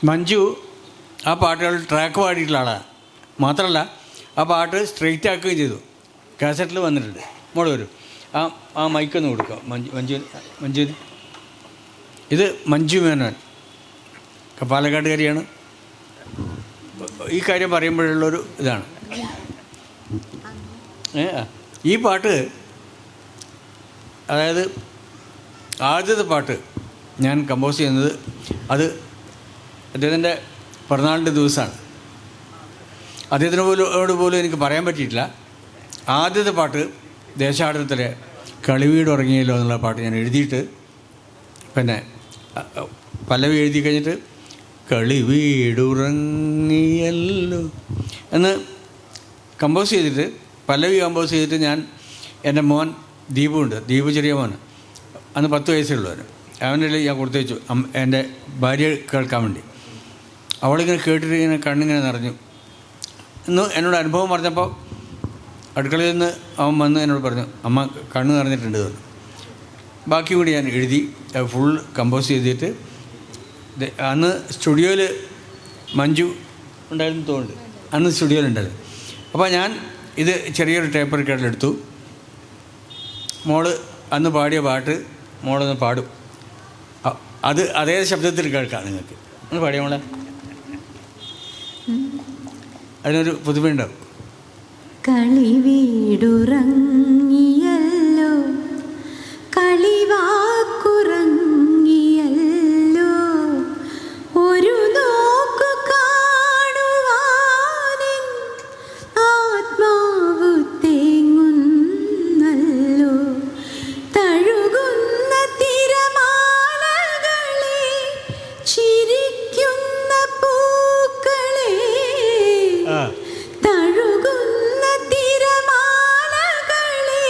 മഞ്ജു ആ പാട്ടുകൾ ട്രാക്ക് പാടിയിട്ടുള്ള ആളാണ്. മാത്രമല്ല ആ പാട്ട് സ്ട്രെയിറ്റ് ആക്കുകയും ചെയ്തു. കാസറ്റിൽ വന്നിട്ടുണ്ട്. മോള് വരും, ആ മൈക്കൊന്ന് കൊടുക്കുക മഞ്ജുവിന്. ഇത് മഞ്ജു മേനോൻ, പാലക്കാട്ടുകാരിയാണ്. ഈ കാര്യം പറയുമ്പോഴുള്ളൊരു ഇതാണ്. ഈ പാട്ട്, അതായത് ആദ്യത്തെ പാട്ട് ഞാൻ കമ്പോസ് ചെയ്യുന്നത് അത് അദ്ദേഹത്തിൻ്റെ പിറന്നാളിൻ്റെ ദിവസമാണ്. അദ്ദേഹത്തിനോട് പോലും എനിക്ക് പറയാൻ പറ്റിയിട്ടില്ല. ആദ്യത്തെ പാട്ട് ദേശാടനത്തിലെ കളിവീട് ഉറങ്ങിയല്ലോ എന്നുള്ള പാട്ട് ഞാൻ എഴുതിയിട്ട്, പിന്നെ പല്ലവി എഴുതി കഴിഞ്ഞിട്ട് കളിവീടുറങ്ങിയല്ലോ എന്ന് കമ്പോസ് ചെയ്തിട്ട്, പല്ലവി കമ്പോസ് ചെയ്തിട്ട് ഞാൻ എൻ്റെ മോൻ ദീപുണ്ട്, ദീപു ചെറിയ മോൻ, അന്ന് 10 വയസ്സേ ഉള്ളവന്, അവൻ്റെ ഞാൻ കൊടുത്തു വെച്ചു എൻ്റെ ഭാര്യ കേൾക്കാൻ വേണ്ടി. അവളിങ്ങനെ കേട്ടിട്ട് ഇങ്ങനെ കണ്ണിങ്ങനെ നിറഞ്ഞു. ഇന്ന് എന്നോട് അനുഭവം പറഞ്ഞപ്പോൾ അടുക്കളയിൽ നിന്ന് അവൻ വന്ന് എന്നോട് പറഞ്ഞു, അമ്മ കണ്ണ് നിറഞ്ഞിട്ടുണ്ട് എന്ന്. ബാക്കി കൂടി ഞാൻ എഴുതി ഫുൾ കമ്പോസ് ചെയ്തിട്ട്, അന്ന് സ്റ്റുഡിയോയിൽ മഞ്ജു ഉണ്ടായിരുന്നു തോന്നുന്നുണ്ട്, അന്ന് സ്റ്റുഡിയോയിലുണ്ടായിരുന്നു. അപ്പോൾ ഞാൻ ഇത് ചെറിയൊരു ടേപ്പ് റെക്കോർഡിലെടുത്തു. മോള് അന്ന് പാടിയ പാട്ട് മോളൊന്ന് പാടും, അത് അതേ ശബ്ദത്തിൽ കേൾക്കാം നിങ്ങൾക്ക്. ഒന്ന് പാടിയ മോളെ, അതിനൊരു പുതുമയുണ്ടാവും. കളിവീടുറങ്ങിയല്ലോ, കളിവാക്കുറങ്ങിയല്ലോ, ഒരു നോക്കു കാണുവാനിൻ ആത്മാവു തേങ്ങുന്നല്ലോ, തഴുകുന്ന തിരമാലകളെ, ചിരിക്കുന്ന പൂക്കളെ, തഴുകുന്ന തിരമാലകളെ,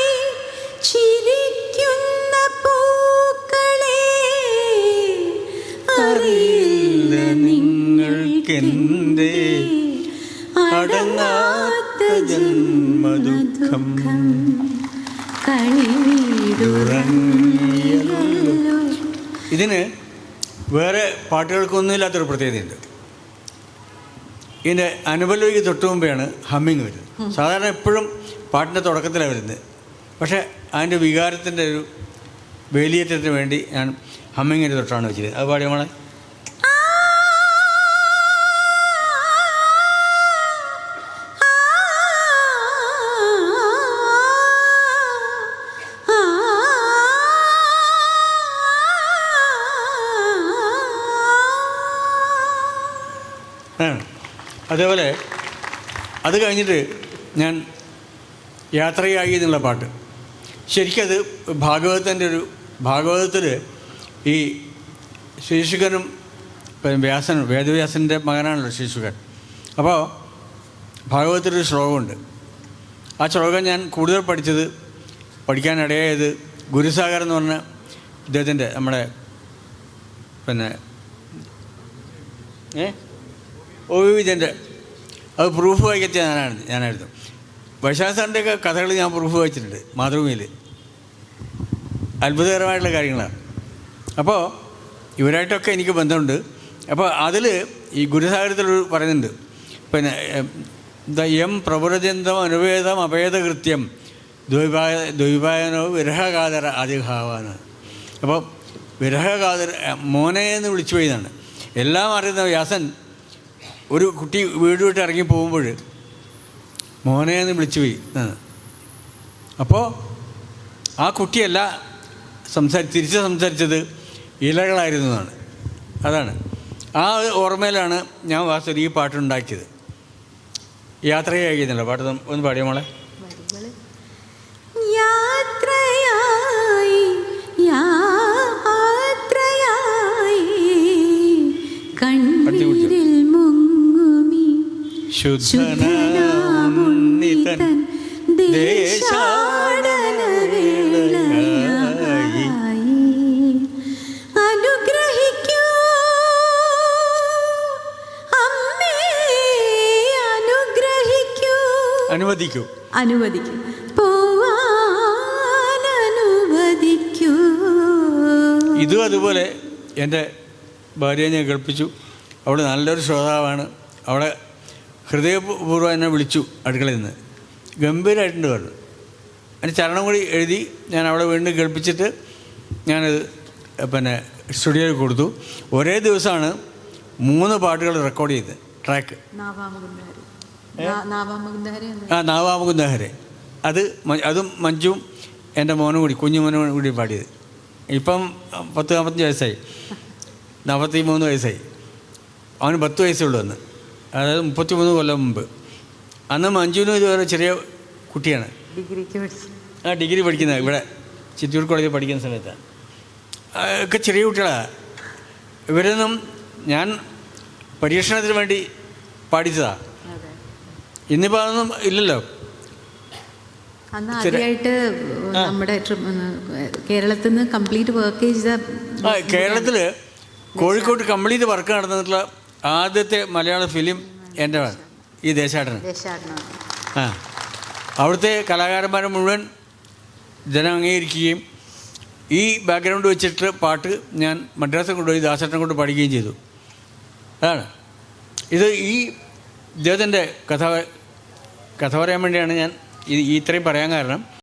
ചിരിക്കുന്ന പൂക്കളെ, അറിയില്ല നിങ്ങൾക്കെന്തേ അടങ്ങാത്ത ജന്മദുഃഖം, കളിവീടുറങ്ങിയല്ലോ. ഇതിന് വേറെ പാട്ടുകൾക്കൊന്നുമില്ലാത്തൊരു പ്രത്യേകതയുണ്ട്. ഇതിൻ്റെ അനുപല്ലവിക്ക് തൊട്ട് മുമ്പെയാണ് ഹമ്മിങ് വരുന്നത്. സാധാരണ എപ്പോഴും പാട്ടിൻ്റെ തുടക്കത്തിലാണ് വരുന്നത്. പക്ഷേ അതിൻ്റെ വികാരത്തിൻ്റെ ഒരു വേലിയേറ്റത്തിന് വേണ്ടി ഞാൻ ഹമ്മിങ്ങിന് തൊട്ടാണ് വെച്ചത്. അത് പാടിയ മോളെ. അതേപോലെ അത് കഴിഞ്ഞിട്ട് ഞാൻ യാത്രയായി എന്നുള്ള പാട്ട്, ശരിക്കത് ഭാഗവതത്തിൽ ഈ ശ്രീശുഖനും വ്യാസനും, വേദവ്യാസൻ്റെ മകനാണല്ലോ ശ്രീശുഖൻ. അപ്പോൾ ഭാഗവതത്തിലൊരു ശ്ലോകമുണ്ട്. ആ ശ്ലോകം ഞാൻ കൂടുതൽ പഠിക്കാനിടയായത് ഗുരുസാഗർ എന്ന് പറഞ്ഞ ഇദ്ദേഹത്തിൻ്റെ, നമ്മുടെ പിന്നെ വിജയൻ്റെ അത് പ്രൂഫ് വായിക്കച്ച ഞാനായിരുന്നു. വൈശാഖ സാറിൻ്റെയൊക്കെ കഥകൾ ഞാൻ പ്രൂഫ് വായിച്ചിട്ടുണ്ട് മാതൃഭൂമിയിൽ. അത്ഭുതകരമായിട്ടുള്ള കാര്യങ്ങളാണ്. അപ്പോൾ ഇവരായിട്ടൊക്കെ എനിക്ക് ബന്ധമുണ്ട്. അപ്പോൾ അതിൽ ഈ ഗുരുസാഗരത്തിലൊരു പറയുന്നുണ്ട്, പിന്നെ യം പ്രപുരജന്തം അനുവേദം അഭേദകൃത്യം ദ്വൈപായനോ വിരഹകാതര ആദിഭാവാണ്. അപ്പോൾ വിരഹകാതര മോനെ എന്ന് വിളിച്ചു പോയതാണ്. എല്ലാം അറിയുന്ന വ്യാസൻ ഒരു കുട്ടി വീട് വിട്ട് ഇറങ്ങി പോകുമ്പോൾ മോനെ എന്ന് വിളിച്ചു പോയി. അപ്പോൾ ആ കുട്ടിയല്ല തിരിച്ച് സംസാരിച്ചത് ഇലകളായിരുന്നു എന്നാണ്. അതാണ് ആ ഓർമ്മയിലാണ് ഞാൻ വാസ്തവത്തിൽ ഈ പാട്ടുണ്ടാക്കിയത്. യാത്രയായിരുന്നല്ലോ പാട്ട്. ഒന്ന് പാടിയ മോളെ. ശുദ്ധനാമുന്നിതൻ ദേശാടനവേളയായി അനുഗ്രഹിക്കൂ അമ്മേ, അനുഗ്രഹിക്കൂ, അനുവദിക്കൂ, പോവാൻ അനുവദിക്കൂ. ഇതും അതുപോലെ എൻ്റെ ഭാര്യയെ ഞാൻ കേൾപ്പിച്ചു. അവൾ നല്ലൊരു ശ്രോതാവാണ്. അവളെ ഹൃദയപൂർവ്വം എന്നെ വിളിച്ചു അടുക്കളയിൽ നിന്ന്. ഗംഭീരമായിട്ടുണ്ട് പറഞ്ഞു. അതിന് ചരണം കൂടി എഴുതി ഞാൻ അവളെ വീണ്ടും കേൾപ്പിച്ചിട്ട് ഞാനത് പിന്നെ സ്റ്റുഡിയോയിൽ കൊടുത്തു. ഒരേ ദിവസമാണ് 3 പാട്ടുകൾ റെക്കോർഡ് ചെയ്ത് ട്രാക്ക്. നാവാമുകുന്ദഹരെ അതും മഞ്ജുവും എൻ്റെ മോനും കൂടി കുഞ്ഞുമോനും കൂടി പാടിയത്. ഇപ്പം 40-45 വയസ്സായി, 43 വയസ്സായി. അവന് 10 വയസ്സേ ഉള്ളൂ അന്ന്, അതായത് 33 കൊല്ലം മുമ്പ്. അന്ന് മഞ്ജുവിനും ഇതുവരെ ചെറിയ കുട്ടിയാണ്, ഡിഗ്രി പഠിക്കുന്നത്. ഇവിടെ ചിറ്റൂർ കോളേജിൽ പഠിക്കുന്ന സമയത്താണ്. ഒക്കെ ചെറിയ കുട്ടികളാണ്. ഇവരൊന്നും ഞാൻ പരീക്ഷണത്തിന് വേണ്ടി പാടിച്ചതാണ്. ഇന്നിപ്പോൾ അതൊന്നും ഇല്ലല്ലോ. അന്ന് ആദ്യമായിട്ട് നമ്മുടെ കേരളത്തിൽ നിന്ന് കംപ്ലീറ്റ് വർക്ക് ചെയ്ത കേരളത്തിൽ കോഴിക്കോട് കംപ്ലീറ്റ് വർക്ക് നടന്നിട്ടുള്ള ആദ്യത്തെ മലയാള ഫിലിം എൻ്റെ ഈ ദേശാടനം. അവിടുത്തെ കലാകാരന്മാരെ മുഴുവൻ ജനം അംഗീകരിക്കുകയും ഈ ബാക്ക്ഗ്രൗണ്ട് വെച്ചിട്ട് പാട്ട് ഞാൻ മദ്രാസിൽ കൊണ്ടുപോയി ദാസേട്ടനെ കൊണ്ട് പാടിക്കുകയും ചെയ്തു. അതാണ് ഇത്. ഈ ഇദ്ദേഹത്തിൻ്റെ കഥ പറയാൻ വേണ്ടിയാണ് ഞാൻ ഇത്രയും പറയാൻ കാരണം.